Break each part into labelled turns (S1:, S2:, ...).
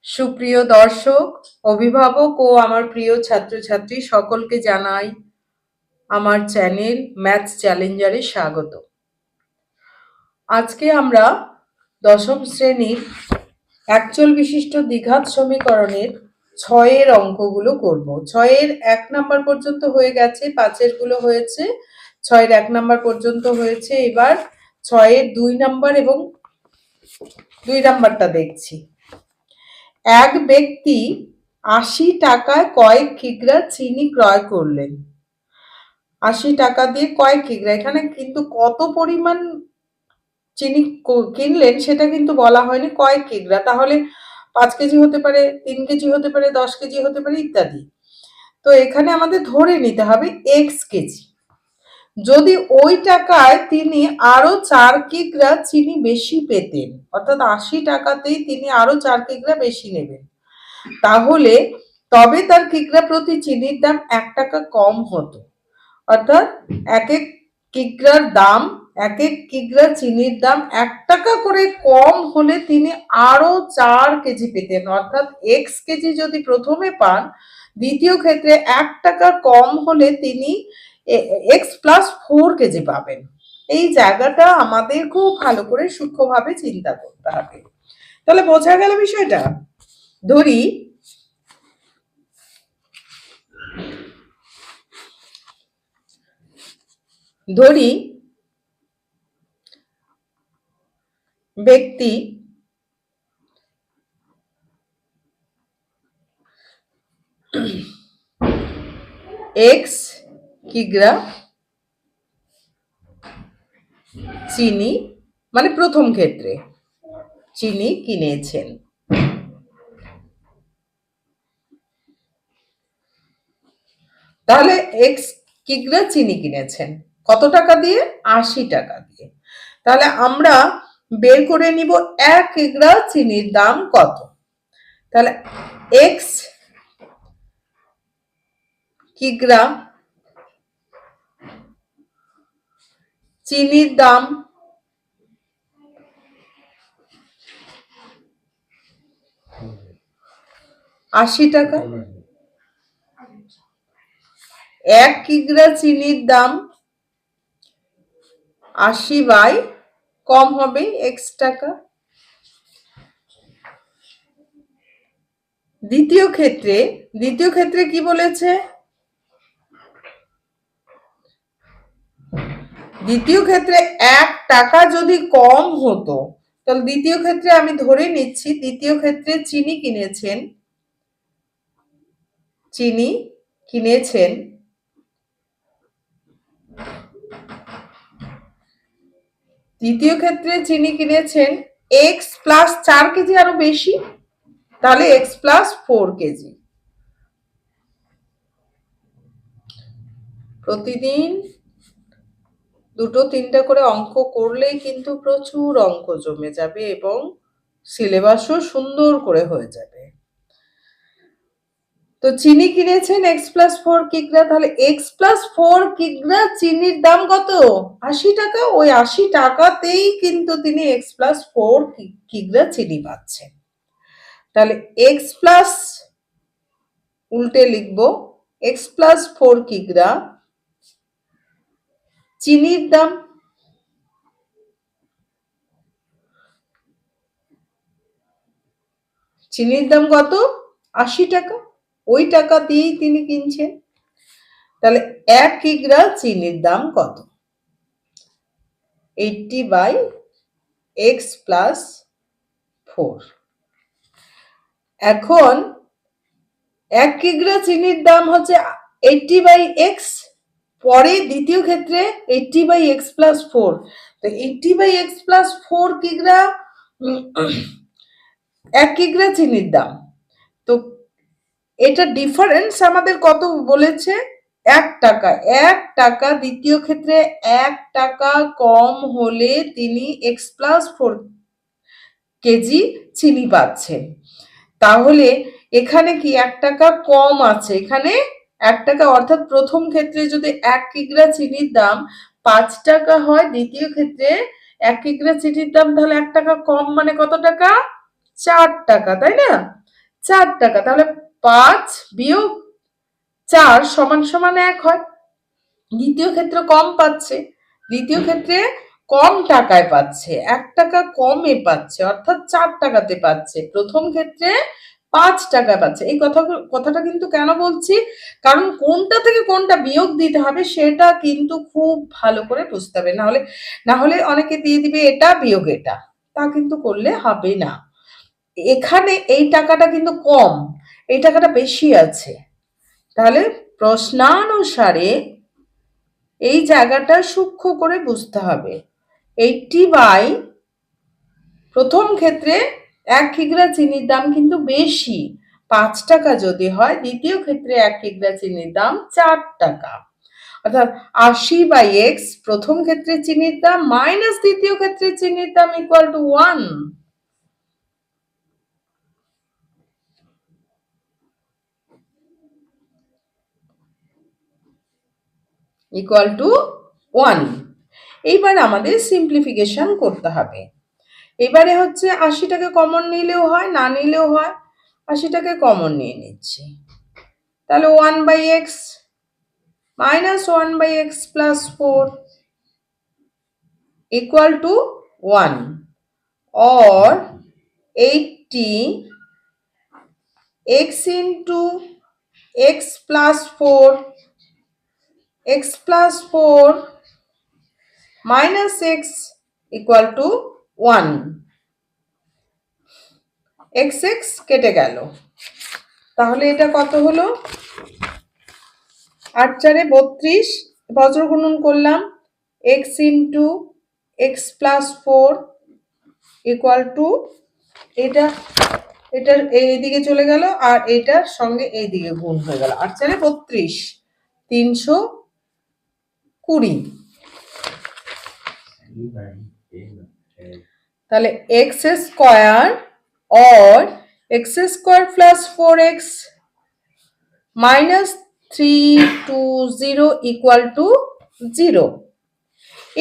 S1: সুপ্রিয় দর্শক, অভিভাবক ও আমার প্রিয় ছাত্রছাত্রী সকলকে জানাই আমার চ্যানেল ম্যাথস চ্যালেঞ্জারে স্বাগত। আজকে আমরা দশম শ্রেণীর একচল বিশিষ্ট দ্বিঘাত সমীকরণের 6-এর অঙ্কগুলো করব। 6-এর 1 নাম্বার পর্যন্ত হয়ে গেছে, 5-এর গুলো হয়েছে, 6-এর 1 নাম্বার পর্যন্ত হয়েছে। এবার 6-এর 2 নাম্বার এবং 2 নাম্বারটা দেখছি। এক ব্যক্তি 80 টাকায় কয়েক কিগ্রা চিনি ক্রয় করলেন। 80 টাকা দিয়ে কয়েক কিগ্রা, এখানে কিন্তু কত পরিমাণ চিনি কিনলেন সেটা কিন্তু বলা হয়নি, কয়েক কিগ্রা। তাহলে 5 কেজি হতে পারে, 3 কেজি হতে পারে, 10 কেজি হতে পারে ইত্যাদি। তো এখানে আমাদের ধরে নিতে হবে এক্স কেজি। যদি ওই টাকায় তিনি আরো 4 কিগ্রা চিনি বেশি পেতেন, অর্থাৎ 80 টাকাতেই তিনি আরো 4 কিগ্রা বেশি নেবেন, তাহলে তবে তার কিগ্রা প্রতি চিনির দাম 1 টাকা কম হতো। অর্থাৎ এক এক কিগ্রার দাম, এক এক কিগ্রা চিনির দাম 1 টাকা করে কম হলে তিনি আরো 4 কেজি পেতেন। অর্থাৎ এক্স কেজি যদি প্রথমে পান, দ্বিতীয় ক্ষেত্রে 1 টাকা কম হলে তিনি এক্স প্লাস 4 কেজি পাবেন। এই জায়গাটা আমাদের খুব ভালো করে সূক্ষ্মভাবে চিন্তা করতে হবে। তাহলে বোঝা গেল বিষয়টা। ধরি ব্যক্তি এক্স কিগ্রা চিনি, মানে প্রথম ক্ষেত্রে চিনি কিনেছেন। তাহলে এক্স কিগ্রা চিনি কিনেছেন কত টাকা দিয়ে? 80 টাকা দিয়ে। তাহলে আমরা বের করে নিব 1 কিগ্রা চিনির দাম কত। তাহলে এক্স কিগ্রা চিনির দাম 80 টাকা। 1 কিগ্রা চিনির দাম 80 বাই কম হবে x টাকা। দ্বিতীয় ক্ষেত্রে কি বলেছে? দ্বিতীয় ক্ষেত্রে 1 টাকা যদি কম হতো, তাহলে দ্বিতীয় ক্ষেত্রে আমি ধরে নিচ্ছি দ্বিতীয় ক্ষেত্রে চিনি কিনেছেন দ্বিতীয় ক্ষেত্রে চিনি কিনেছেন এক্স প্লাস 4 কেজি আরো বেশি, তাহলে এক্স প্লাস 4 কেজি। প্রতিদিন 2-3টা করে অঙ্ক করলেই কিন্তু প্রচুর অঙ্ক জমে যাবে এবং সিলেবাসও সুন্দর করে হয়ে যাবে। তো চিনি কিনেছেন এক্স প্লাস 4 কিগ্রা, তাহলে এক্স প্লাস 4 কিগ্রা চিনির দাম কত? 80 টাকা। ওই 80 টাকাতেই কিন্তু তিনি এক্স প্লাস 4 কিগ্রা চিনি পাচ্ছেন। তাহলে এক্স প্লাস, উল্টে লিখবো, এক্স প্লাস 4 কিগ্রা চিনির দাম। চিনির দাম কত? 80 টাকা। ওই টাকা দিয়েই তিনি কিনছেন। তাহলে 1 কিগ্রা চিনির দাম কত? 80 বাই এক্স প্লাস 4। এখন 1 কিগ্রা চিনির দাম হচ্ছে 80 বাই এক্স, পরে দ্বিতীয় ক্ষেত্রে 80 বাই এক্স প্লাস 4। তো 80 বাই এক্স প্লাস 4 কিগ্রা 1 কিগ্রা চিনির দাম। তো এটা ডিফারেন্স আমাদের কত বলেছে? 1 টাকা। 1 টাকা দ্বিতীয় ক্ষেত্রে 1 টাকা কম হলে তিনি এক্স প্লাস 4 কেজি চিনি পাচ্ছেন। তাহলে এখানে কি 1 টাকা কম আছে, এখানে 1 টাকা, অর্থাৎ প্রথম ক্ষেত্রে যদি 1 কিগ্রা চিনির দাম 5 টাকা হয়, দ্বিতীয় ক্ষেত্রে 1 কিগ্রা চিনির দাম তাহলে 1 টাকা কম, মানে কত টাকা? 4 টাকা, তাই না? 4 টাকা। তাহলে 5 বিয়োগ 4 সমান সমান 1 হয়। দ্বিতীয় ক্ষেত্রে কম পাচ্ছে, দ্বিতীয় ক্ষেত্রে কম টাকায় পাচ্ছে, 1 টাকা কমে পাচ্ছে, অর্থাৎ 4 টাকাতে পাচ্ছে। প্রথম ক্ষেত্রে 5 টাকা পাচ্ছে। এই কথাটা কিন্তু কেন বলছি, কারণ কোনটা থেকে কোনটা বিয়োগ দিতে হবে সেটা কিন্তু খুব ভালো করে বুঝতে হবে। না হলে অনেকে দিয়ে দিবে এটা বিয়োগ এটা, তা কিন্তু করলে হবে না। এখানে এই টাকাটা কিন্তু কম, এই টাকাটা বেশি আছে। তাহলে প্রশ্নানুসারে এই জায়গাটা সূক্ষ্ম করে বুঝতে হবে। 80 বাই, প্রথম ক্ষেত্রে 1 কিগ্রা চিনির দাম কিন্তু বেশি, 5 টাকা যদি হয়, দ্বিতীয় ক্ষেত্রে 1 কিগ্রা চিনির দাম 4 টাকা। অর্থাৎ 80 বাই এক্স, প্রথম ক্ষেত্রে চিনির দাম মাইনাস দ্বিতীয় ক্ষেত্রে চিনির দাম ইকুয়াল টু 1। Equal to 1। এইবার আমাদের সিম্পলিফিকেশন করতে হবে। এবারে হচ্ছে 80টাকে কমন নিলেও হয়, না নিলেও হয়। 80টাকে কমন নিয়ে নিচ্ছি, তাহলে 1 by x minus 1 by x plus 4 equal to 1, or 80 x into x plus 4 x plus 4 minus x equal to 1। x x কেটে গেল, তাহলে এটা কত হলো, 8 4 32, বজ্র গুণন করলাম, x into x plus 4 equal to, এটার এইদিকে চলে গেল আর এটার সঙ্গে এইদিকে গুণ হয়ে গেল, 8 4 32, 320। তাহলে এক্স স্কোয়ার और x square plus 4x minus 320 equal to 0।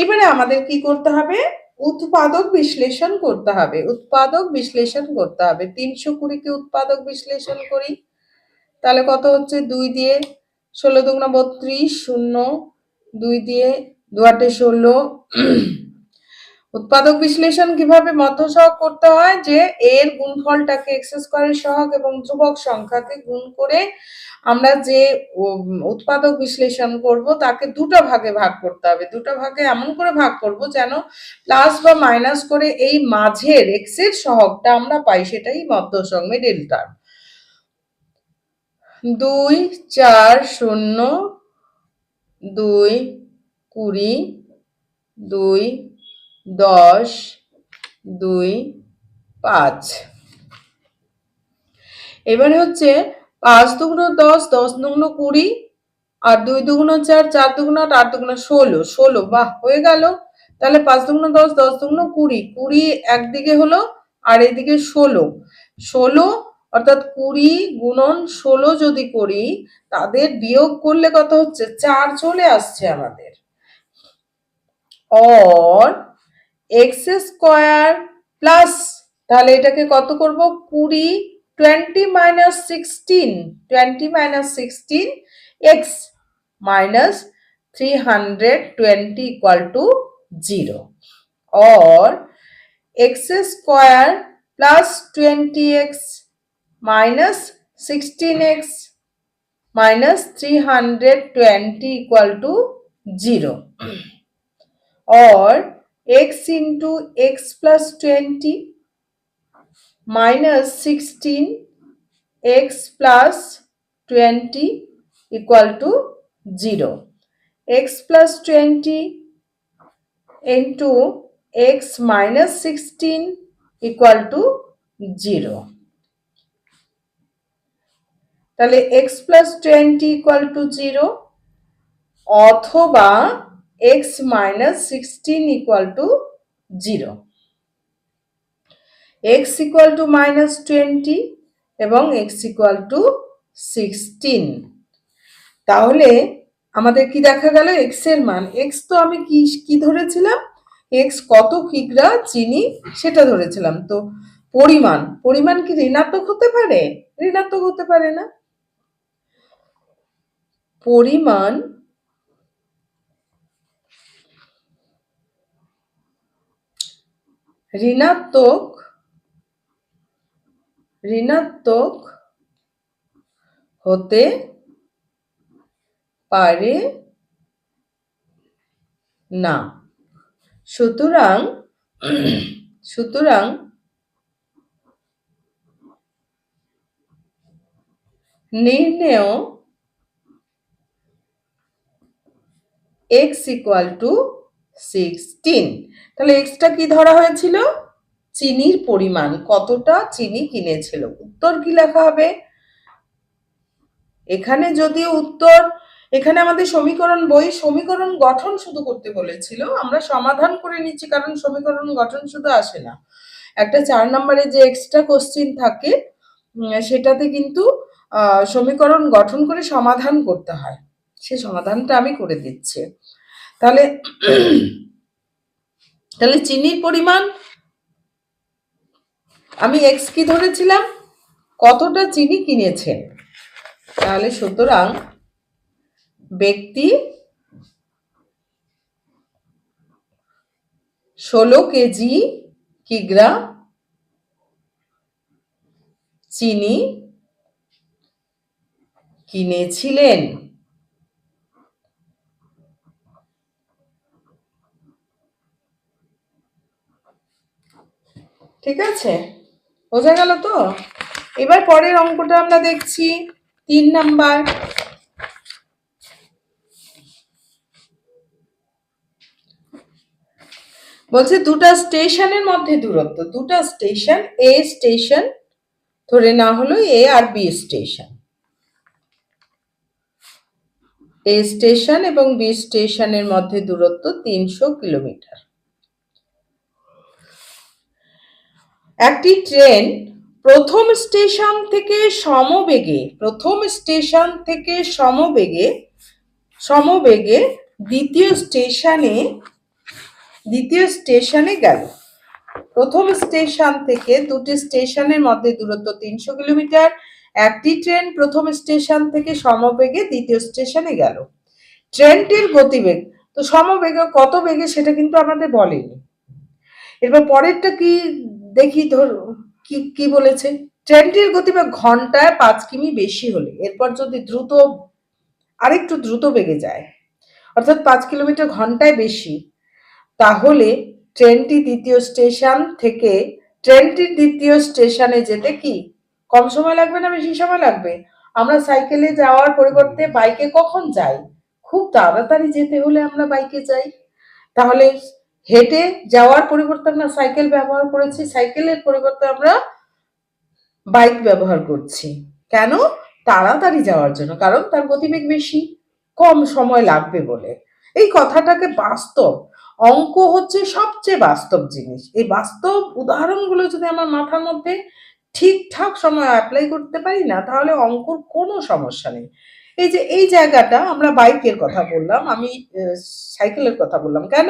S1: এবারে আমাদের কি করতে হবে, উৎপাদক বিশ্লেষণ করতে হবে। 320 কে উৎপাদক বিশ্লেষণ করি, তাহলে কত হচ্ছে, 2 দিয়ে 16 দুগুণা 32, 0, 2 দিয়ে 2 8 16। উৎপাদক বিশ্লেষণ কিভাবে মধ্যসহগ করতে হয়, যে এর গুণফলটাকে এক্স স্কয়ারের সহগ এবং ধ্রুবক সংখ্যাকে গুণ করে আমরা যে উৎপাদক বিশ্লেষণ করব তাকে দুটো ভাগে ভাগ করতে হবে। দুটো ভাগে এমন করে ভাগ করব যেন প্লাস বা মাইনাস করে এই মাঝের এক্স এর সহগটা আমরা পাই, সেটাই মধ্যসহগ, মিডল টার্ম। 2 4 0 2 20 2 10 2 5। এবারে হচ্ছে 5 দুগুণ 10, 10 দুগুণ 20, আর 2 দুগুণ 4, 4 দুগুণ 8, 8 দুগুণ 16, 16, বাহ হয়ে গেল। তাহলে 5 দুগুণ 10, 10 দুগুণ 20, 20 একদিকে হলো আর এদিকে 16, 16, অর্থাৎ 20 গুণন 16 যদি করি, তাদের বিয়োগ করলে কত হচ্ছে, 4 চলে আসছে আমাদের। और एक्स स्क्वायर प्लस, তাহলে এটাকে কত করব, 20 20 minus 16 20 minus 16 x minus 320 equal to 0, और x square plus 20x minus 16x minus 320 equal to 0, और x into x plus 20 minus 16 x plus 20 equal to 0, x plus 20 into x minus 16 equal to 0। তাহলে x plus 20 equal to 0 অথবা x minus 16 equal to 0, x equal to minus 20 এবং x equal to 16। তাহলে আমাদের কি দেখা গেল, x এর মান, x তো আমি কি ধরেছিলাম, x কত কিগ্রা চিনি সেটা ধরেছিলাম। তো পরিমাণ, পরিমাণ কি ঋণাত্মক হতে পারে? ঋণাত্মক হতে পারে না। পরিমাণ ঋণাত্মক ঋণাত্মক হতে পারে না। সুতরাং সুতরাং নির্ণেয় x ইকুয়াল টু 16। তাহলে এক্সটা কি ধরা হয়েছিল? চিনির পরিমাণ, কতটা চিনি কিনেছিল। উত্তর কি লেখা হবে? এখানে যদিও উত্তর, এখানে আমাদের সমীকরণ বই সমীকরণ গঠন শুধু করতে বলেছিল, আমরা সমাধান করে নিচ্ছি, কারণ সমীকরণ গঠন শুধু আসে না, একটা 4 নম্বরে যে এক্সট্রা কোশ্চিন থাকে সেটাতে কিন্তু সমীকরণ গঠন করে সমাধান করতে হয়, সে সমাধানটা আমি করে দিচ্ছি। তাহলে তাহলে চিনির পরিমাণ আমি এক্স কি ধরেছিলাম, কতটা চিনি কিনেছেন। তাহলে সুতরাং ব্যক্তি 16 কেজি কিগ্রা চিনি কিনেছিলেন। ঠিক আছে, বোঝা গেল তো? এবার পরের অঙ্কটা আমরা দেখছি 3 নাম্বার। বলছে দুটা স্টেশনের মধ্যে দূরত্ব, দুটা স্টেশন, এ স্টেশন ধরে না হলো এ আর বি স্টেশন, এ স্টেশন এবং বি স্টেশনের মধ্যে দূরত্ব 300 কিলোমিটার। একটি ট্রেন প্রথম স্টেশন থেকে সমবেগে দ্বিতীয় স্টেশনে গেল। প্রথম স্টেশন থেকে দুটি স্টেশনের মধ্যে দূরত্ব 300 কিলোমিটার। একটি ট্রেন প্রথম স্টেশন থেকে সমবেগে দ্বিতীয় স্টেশনে গেল। ট্রেনটির গতিবেগ, তো সমবেগে কত বেগে সেটা কিন্তু আমাদের বলেনি। এরপর পরেরটা কি দেখি, ধর কি বলেছে, ট্রেনটির গতিবেগ ঘন্টায় 5 কিমি বেশি হলে, এরপর যদি আরেকটু দ্রুত বেগে যায়, অর্থাৎ 5 কিলোমিটার ঘন্টায় বেশি, তাহলে ট্রেনটির দ্বিতীয় স্টেশনে যেতে কি কম সময় লাগবে না বেশি সময় লাগবে? আমরা সাইকেলে যাওয়ার পরিবর্তে বাইকে কখন যাই? খুব তাড়াতাড়ি যেতে হলে আমরা বাইকে যাই। তাহলে হেঁটে যাওয়ার পরিবর্তে আমরা সাইকেল ব্যবহার করেছি, সাইকেলের পরিবর্তে আমরা বাইক ব্যবহার করছি। কেন? তাড়াতাড়ি যাওয়ার জন্য, কারণ তার গতিবেগ বেশি, কম সময় লাগবে বলে। এই কথাটাকে বাস্তব, অঙ্ক হচ্ছে সবচেয়ে বাস্তব জিনিস। এই বাস্তব উদাহরণগুলো যদি আমার মাথার মধ্যে ঠিকঠাক সময় অ্যাপ্লাই করতে পারি না, তাহলে অঙ্কর কোনো সমস্যা নেই। এই যে এই জায়গাটা আমরা বাইকের কথা বললাম, আমি সাইকেলের কথা বললাম কেন?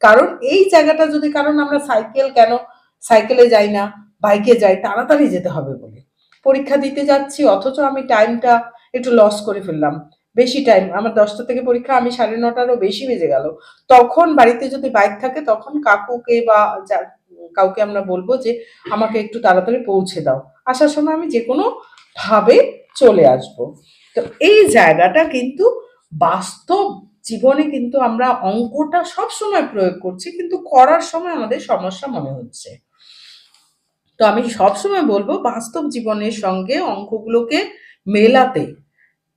S1: কারণ এই জায়গাটা যদি, কারণ আমরা সাইকেলে যাই না, বাইকে যাই তাড়াতাড়ি যেতে হবে বলে। পরীক্ষা দিতে যাচ্ছি অথচ আমি টাইমটা একটু লস করে ফেললাম, বেশি টাইম, আমার 10টা থেকে পরীক্ষা, আমি 9:30টারও বেশি বেজে গেল। তখন বাড়িতে যদি বাইক থাকে তখন কাকুকে বা কাউকে আমরা বলবো যে আমাকে একটু তাড়াতাড়ি পৌঁছে দাও, আসার সময় আমি যে কোনো ভাবে চলে আসব। তো এই জায়গাটা কিন্তু বাস্তব জীবনে কিন্তু আমরা অঙ্কটা সব সময় প্রয়োগ করছি, কিন্তু করার সময় আমাদের সমস্যা মনে হচ্ছে। তো আমি সবসময় বলবো বাস্তব জীবনের সঙ্গে অঙ্কগুলোকে মেলাতে,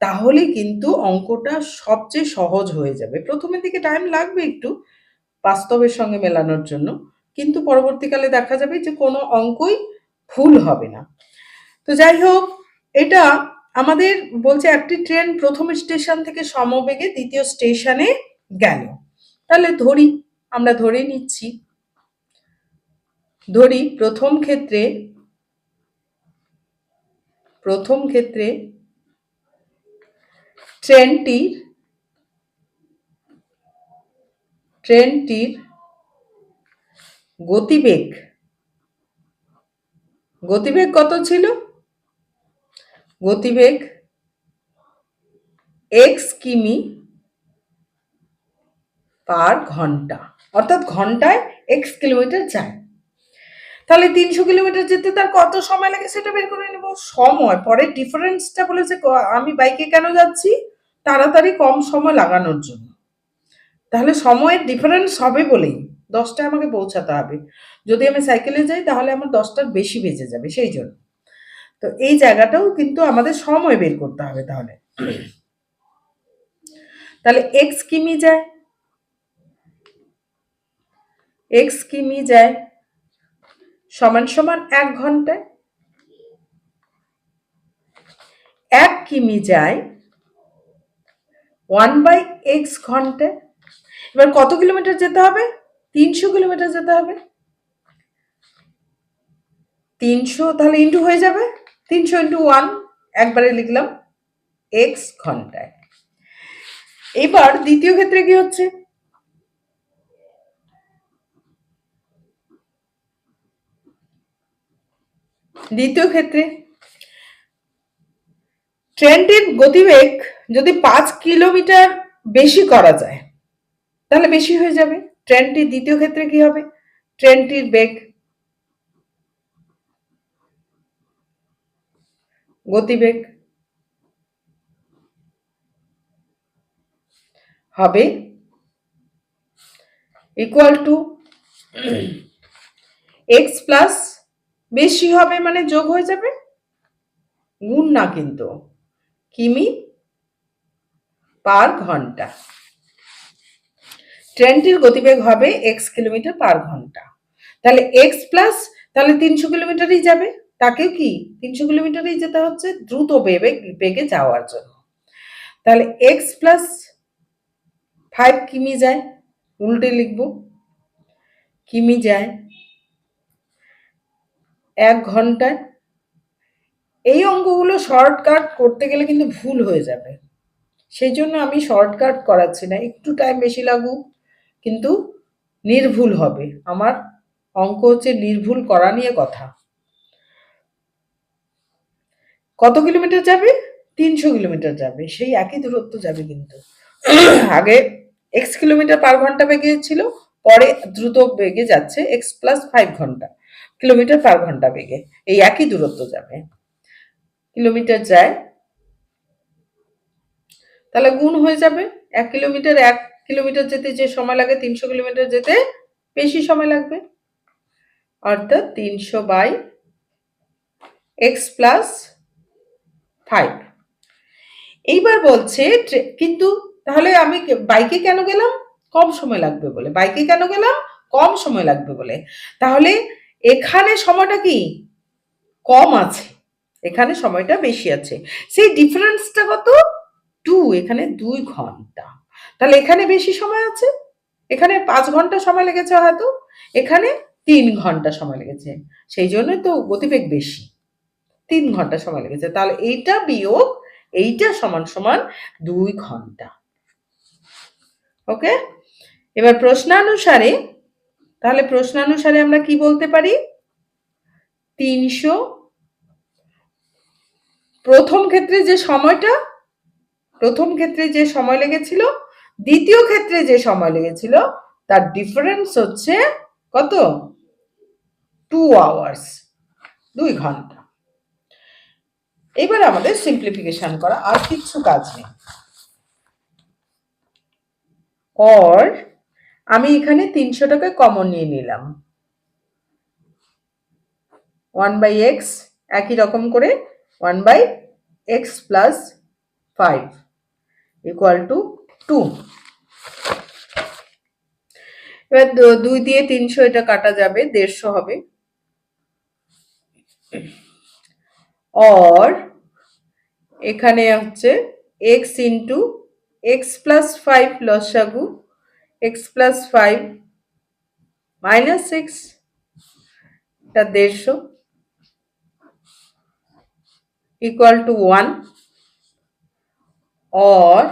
S1: তাহলে কিন্তু অঙ্কটা সবচেয়ে সহজ হয়ে যাবে। প্রথমের দিকে টাইম লাগবে একটু বাস্তবের সঙ্গে মেলানোর জন্য, কিন্তু পরবর্তীকালে দেখা যাবে যে কোনো অঙ্কই ভুল হবে না। তো যাই হোক, এটা আমাদের বলছে একটি ট্রেন প্রথম স্টেশন থেকে সমবেগে দ্বিতীয় স্টেশনে গেল। তাহলে আমরা ধরে নিচ্ছি, প্রথম ক্ষেত্রে ট্রেনটির গতিবেগ গতিবেগ কত ছিল? গতিবেগ x কিমি পার ঘন্টা, অর্থাৎ ঘন্টায় x কিলোমিটার যায়। তাহলে 300 কিলোমিটার যেতে তার কত সময় লাগে সেটা বের করে নেব। সময় পরে ডিফারেন্সটা বলেছে আমি বাইকে কেন যাচ্ছি, তাড়াতাড়ি কম সময় লাগানোর জন্য। তাহলে সময়ের ডিফারেন্স হবে বলেই 10টায় আমাকে পৌঁছাতে হবে। যদি আমি সাইকেলে যাই তাহলে আমার 10টার বেশি বেজে যাবে, সেই জন্য। তো এই জায়গাটাও কিন্তু আমাদের সময় বের করতে হবে। তাহলে তাহলে এক্স কিমি যায়, এক্স কিমি যায় সমান সমান 1 ঘন্টায়। 1 কিমি যায় 1/x ঘন্টায়। এবার কত কিলোমিটার যেতে হবে? 300 কিলোমিটার যেতে হবে। 300 তাহলে ইন্টু হয়ে যাবে, 300 ইন্টু 1 একবারে লিখলাম x ঘন্টায়। এবার দ্বিতীয় ক্ষেত্রে কি হচ্ছে? দ্বিতীয় ক্ষেত্রে ট্রেনটির গতিবেগ যদি 5 কিলোমিটার বেশি করা যায় তাহলে বেশি হয়ে যাবে। ট্রেনটির দ্বিতীয় ক্ষেত্রে কি হবে? ট্রেনটির বেগ গতিবেগ হবে ইকুয়াল টু x প্লাস, বেশি হবে মানে যোগ হয়ে যাবে, গুণ না কিন্তু, কিমি পার ঘন্টা। ট্রেনটির গতিবেগ হবে x কিলোমিটার পার ঘন্টা। তাহলে x প্লাস, তাহলে 300 কিলোমিটারই যাবে, তাকেও কি 300 কিলোমিটারই যেতে হচ্ছে দ্রুত বেগে যাওয়ার জন্য। তাহলে x প্লাস 5 কিমি যায়, উল্টে লিখব, কিমি যায় 1 ঘন্টায়। এই অঙ্কগুলো শর্টকাট করতে গেলে কিন্তু ভুল হয়ে যাবে, সেই জন্য আমি শর্টকাট করাচ্ছি না, একটু টাইম বেশি লাগুক কিন্তু নির্ভুল হবে। আমার অঙ্ক হচ্ছে নির্ভুল করা নিয়ে কথা। কত কিলোমিটার যাবে? 300 কিলোমিটার যাবে, সেই একই দূরত্ব যাবে কিন্তু। আগে x কিলোমিটার পার ঘন্টা বেগে ছিল, পরে দ্রুত বেগে যাচ্ছে x প্লাস 5 ঘন্টা কিলোমিটার পার ঘন্টা বেগে, এই একই দূরত্ব যাবে। কিলোমিটার যায়, তাহলে গুণ হয়ে যাবে। 1 কিলোমিটার যেতে যে সময় লাগে 300 কিলোমিটার যেতে বেশি সময় লাগবে, অর্থাৎ 300/x প্লাস 5। এইবার বলছে কিন্তু তাহলে আমি বাইকে কেন গেলাম? কম সময় লাগবে বলে। বাইকে কেন গেলাম? কম সময় লাগবে বলে। তাহলে এখানে সময়টা কি কম আছে, এখানে সময়টা বেশি আছে, সেই ডিফারেন্সটা কত? 2, এখানে 2 ঘন্টা। তাহলে এখানে বেশি সময় আছে, এখানে 5 ঘন্টা সময় লেগেছে হয়তো, এখানে 3 ঘন্টা সময় লেগেছে, সেই জন্যই তো গতিবেগ বেশি, 3 ঘন্টা সময় লেগেছে। তাহলে এইটা বিয়োগ এইটা সমান সমান 2 ঘন্টা। ওকে, এবার প্রশ্নানুসারে, তাহলে প্রশ্নানুসারে আমরা কি বলতে পারি? 300 প্রথম ক্ষেত্রে যে সময়টা, প্রথম ক্ষেত্রে যে সময় লেগেছিল, দ্বিতীয় ক্ষেত্রে যে সময় লেগেছিল, তার ডিফারেন্স হচ্ছে কত? 2 আওয়ার্স, 2 ঘন্টা। এবার আমাদের সিম্পলিফিকেশন করা, আর কিচ্ছু কাজ নেই। অর আমি এখানে 300টাকে কমন নিয়ে নিলাম, 1/x একই রকম করে 1/x প্লাস 5 ইকুয়াল টু 2। এবার 2 দিয়ে 300 এটা কাটা যাবে, 150 হবে। অর এখানে হচ্ছে x ইন্টু x প্লাস 5 লসাগু, x প্লাস 5 মাইনাস 6, এটা 150 ইকুয়াল টু 1। অর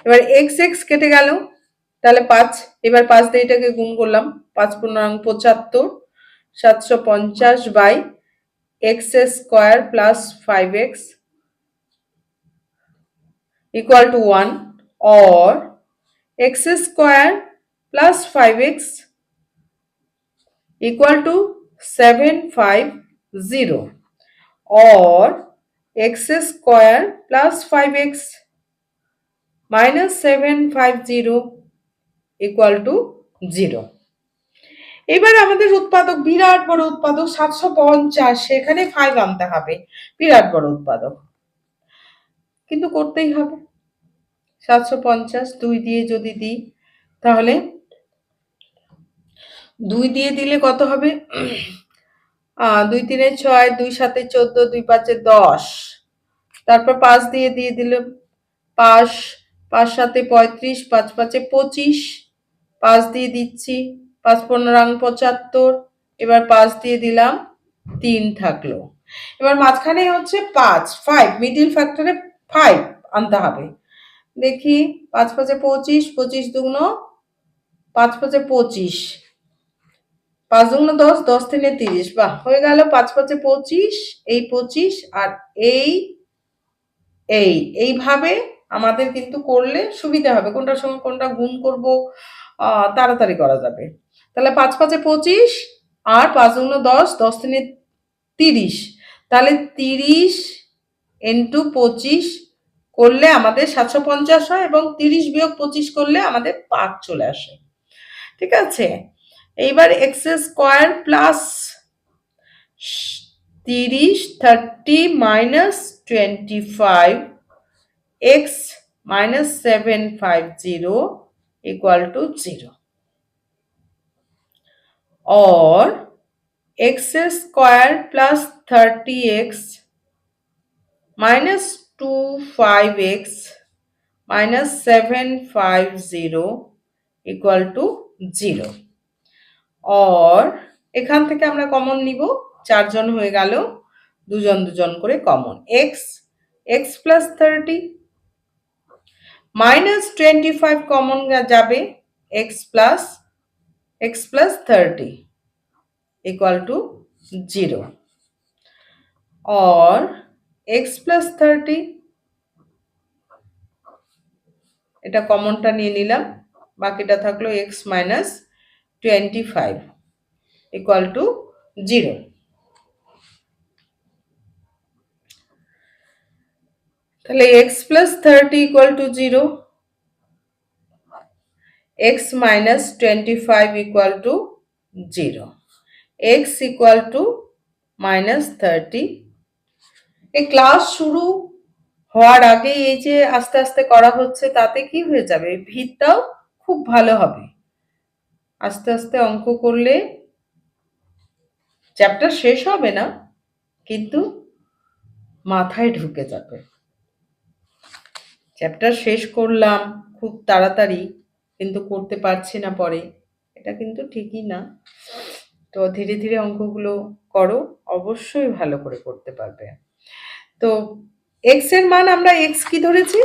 S1: এবার x কেটে গেল, তাহলে 5, এবার 5 দিয়ে এটাকে গুণ করলাম, 5 × 75, 750/150 x square plus 5x equal to 1, or x square plus 5x equal to 750, or x square plus 5x minus 750 equal to 0. এবার আমাদের উৎপাদক বিরাট বড় উৎপাদক 750, সেখানে 5 আনতে হবে, বিরাট বড় উৎপাদক, কিন্তু করতেই হবে। 750 2 দিয়ে যদি দিই, তাহলে 2 দিয়ে দিলে কত হবে? 2 3 6, 2 7 14, 2 5 10, তারপর 5 দিয়ে দিলাম 5, 5 7 35, 5 5 25, 5 দিয়ে দিচ্ছি, 5 15 75, এবার 5 দিয়ে দিলাম, 3 থাকলো। এবার মাঝখানে হচ্ছে 5 মিডল ফ্যাক্টরে 5 আনতে হবে। দেখি 5 5 25, 25 দুগুণ 5 5 25, 5 দুগুণ 10, 10 3 30, বাহ, হয়ে গেল 5 5 25, এই 25 আর এইভাবে আমাদের কিন্তু করলে সুবিধা হবে, কোনটার সঙ্গে কোনটা গুণ করব তাড়াতাড়ি করা যাবে। তাহলে 5 5 25 আর 5 দুগুণ 10, 10 3 30, তাহলে 30 ইন্টু 25 করলে আমাদের 750 হয়, এবং 30 বিয়োগ 25 করলে আমাদের 5 চলে আসে। ঠিক আছে, এইবার x square plus 30 30 minus 25 x minus 750 equal to 0, or x square plus 30x minus 25x minus 750 equal to 0, or এখান থেকে আমরা কমন নিব, 4 জন হয়ে গেল, 2 জন 2 জন করে common, x plus 30 minus 25 common যাবে, x plus 30 equal to 0, or x plus 30, এটা কমনটা নিয়ে নিলাম, বাকিটা থাকলো x minus 25 equal to 0. তাহলে x plus 30 equal to 0, x minus 25 equal to 0, x equal to minus 30. এই ক্লাস শুরু হওয়ার আগে এই যে আস্তে আস্তে করা হচ্ছে, তাতে কি হয়ে যাবে, ভিতটাও খুব ভালো হবে। আস্তে আস্তে অঙ্ক করলে চ্যাপ্টার শেষ হবে না, কিন্তু মাথায় ঢুকে যাবে। চ্যাপ্টার শেষ করলাম খুব তাড়াতাড়ি, কিন্তু করতে পারছি না পরে, এটা কিন্তু ঠিকই না। তো ধীরে ধীরে অঙ্কগুলো করো, অবশ্যই ভালো করে করতে পারবে। তো x এর মান আমরা x কি ধরেছি,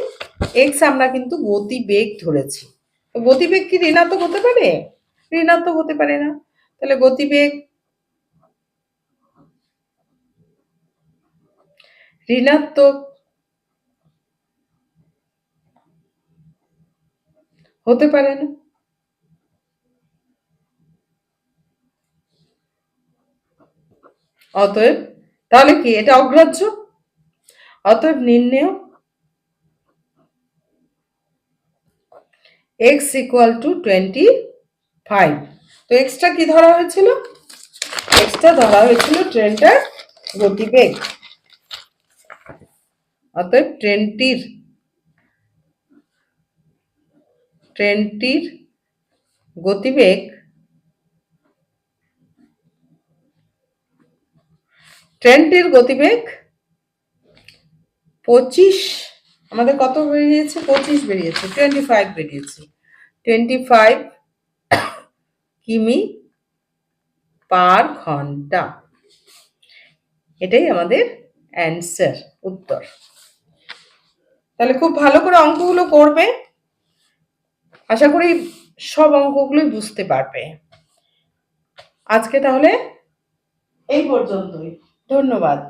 S1: x আমরা কিন্তু গতিবেগ ধরেছি। তো গতিবেগ কি ঋণাত্মক হতে পারে? ঋণাত্মক হতে পারে না। তাহলে গতিবেগ ঋণাত্মক হতে পারে না। অতএব তাহলে কি এটা অগ্রাহ্য? অতএব নির্ণেয় x equal to 25। তো এক্সটা কি ধরা হয়েছিল? এক্সটা ধরা হয়েছিল ট্রেনটার গতিবেগ। অতএব ট্রেনটির গতিবেগ ট্রেনটির গতিবেগ 25, আমাদের কত বেরিয়েছে? 25 বেরিয়েছে, 25 বেরিয়েছে, 25 কিমি পার ঘন্টা। এটাই আমাদের অ্যান্সার, উত্তর। তাহলে খুব ভালো করে অঙ্কগুলো করবে, আশা করি সব অঙ্কগুলোই বুঝতে পারবে। আজকে তাহলে এই পর্যন্তই। ধন্যবাদ।